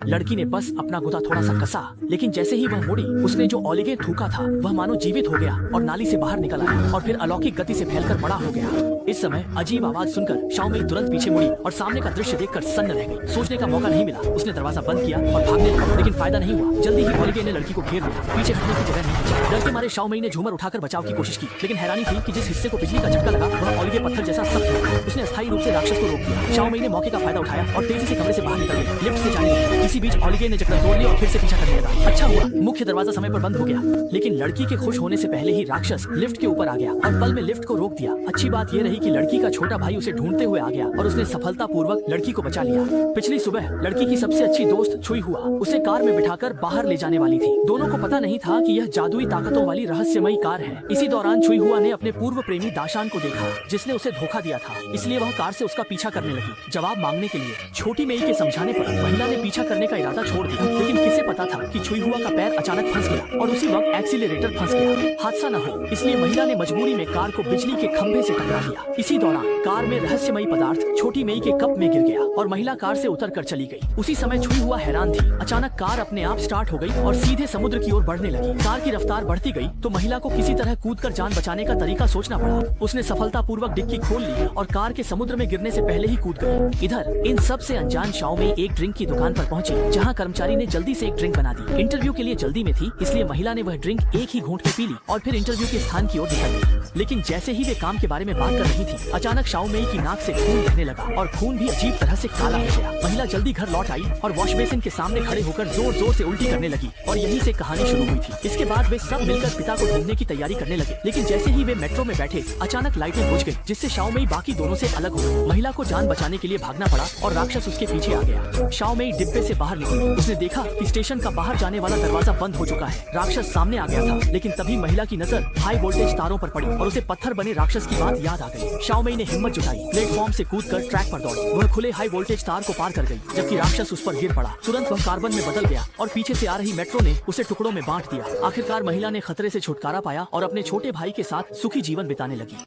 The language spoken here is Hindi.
लड़की ने बस अपना गुदा थोड़ा सा कसा, लेकिन जैसे ही वह मुड़ी, उसने जो ओलिगे थूका था वह मानो जीवित हो गया और नाली से बाहर निकल आया और फिर अलौकिक गति से फैलकर बड़ा हो गया। इस समय अजीब आवाज सुनकर शाओमेई तुरंत पीछे मुड़ी और सामने का दृश्य देखकर सन्न रह गई। सोचने का मौका नहीं मिला, उसने दरवाजा बंद किया और भागने लगा, लेकिन फायदा नहीं हुआ। जल्दी ही ओलिगे ने लड़की को घेर लिया, पीछे हटने की जगह नहीं बची। डर के मारे शाओमेई ने झूमर उठाकर बचाव की कोशिश की, लेकिन हैरानी थी कि जिस हिस्से को बिजली का झटका लगा वह ओलिगे पत्थर जैसा सख्त था। उसने अस्थायी रूप से राक्षस को रोक दिया। शाओमेई ने मौके का फायदा उठाया और तेजी से कमरे से बाहर निकल गई, लिफ्ट से जाने लगी। इसी बीच ओलिगे ने जकड़न तोड़ ली और फिर से पीछा करने लगा। अच्छा हुआ मुख्य दरवाजा समय पर बंद हो गया, लेकिन लड़की के खुश होने से पहले ही राक्षस लिफ्ट के ऊपर आ गया और पल में लिफ्ट को रोक दिया। अच्छी बात यह रही कि लड़की का छोटा भाई उसे ढूंढते हुए आ गया और उसने सफलतापूर्वक लड़की को बचा लिया। पिछली सुबह लड़की की सबसे अच्छी दोस्त छुई हुआ उसे कार में बिठाकर बाहर ले जाने वाली थी। दोनों को पता नहीं था कि यह जादुई ताकतों वाली रहस्यमयी कार है। इसी दौरान छुई हुआ ने अपने पूर्व प्रेमी दाशान को देखा, जिसने उसे धोखा दिया था, इसलिए वह कार से उसका पीछा करने लगी। जवाब मांगने के लिए छोटी मेई के समझाने पर महिला ने पीछा करने का इरादा छोड़ दिया, लेकिन किसे पता था कि छुई हुआ का पैर अचानक फंस गया और उसी वक्त एक्सीलरेटर फंस गया। हादसा न हो इसलिए महिला ने मजबूरी में कार को बिजली के खंभे से टकरा दिया। इसी दौरान कार में रहस्यमयी पदार्थ छोटी मेई के कप में गिर गया और महिला कार से उतर कर चली गई। उसी समय छुई हुआ हैरान थी। अचानक कार अपने आप स्टार्ट हो गई और सीधे समुद्र की ओर बढ़ने लगी। कार की रफ्तार बढ़ती गई तो महिला को किसी तरह कूदकर जान बचाने का तरीका सोचना पड़ा। उसने सफलतापूर्वक डिक्की खोल ली और कार के समुद्र में गिरने से पहले ही कूद गई। इधर इन सब से अनजान शाओमेई एक ड्रिंक की दुकान पर पहुंची, जहां कर्मचारी ने जल्दी से एक ड्रिंक बना दी। इंटरव्यू के लिए जल्दी में थी, इसलिए महिला ने वह ड्रिंक एक ही घूंट में पी ली और फिर इंटरव्यू के स्थान की ओर निकल गई। लेकिन जैसे ही वे काम के बारे में बात कर रही थी, अचानक शाओमेई की नाक से खून बहने लगा और खून भी अजीब तरह से काला हो गया। महिला जल्दी घर लौट आई और वॉश बेसिन के सामने खड़े होकर जोर जोर से उल्टी करने लगी और यहीं से कहानी शुरू हुई थी। इसके बाद वे सब मिलकर पिता को ढूंढने की तैयारी करने लगे, लेकिन जैसे ही वे मेट्रो में बैठे अचानक लाइटें बुझ गई, जिससे शाओमेई बाकी दोनों से अलग हो गई। महिला को जान बचाने के लिए भागना पड़ा और राक्षस उसके पीछे आ गया। शाओमेई डिब्बे से बाहर निकली, उसने देखा कि स्टेशन का बाहर जाने वाला दरवाजा बंद हो चुका है। राक्षस सामने आ गया था, लेकिन तभी महिला की नजर हाई वोल्टेज तारों पर पड़ी और उसे पत्थर बने राक्षस की बात याद आ गई। शाओमेई ने हिम्मत जुटाई, प्लेटफॉर्म से कूदकर ट्रैक पर दौड़ी। वह खुले हाई वोल्टेज तार को पार कर गई, जबकि राक्षस उस पर गिर पड़ा। तुरंत वह कार्बन में बदल गया और पीछे से आ रही मेट्रो ने उसे टुकड़ों में बांट दिया। आखिरकार महिला ने खतरे से छुटकारा पाया और अपने छोटे भाई के साथ सुखी जीवन बिताने लगी।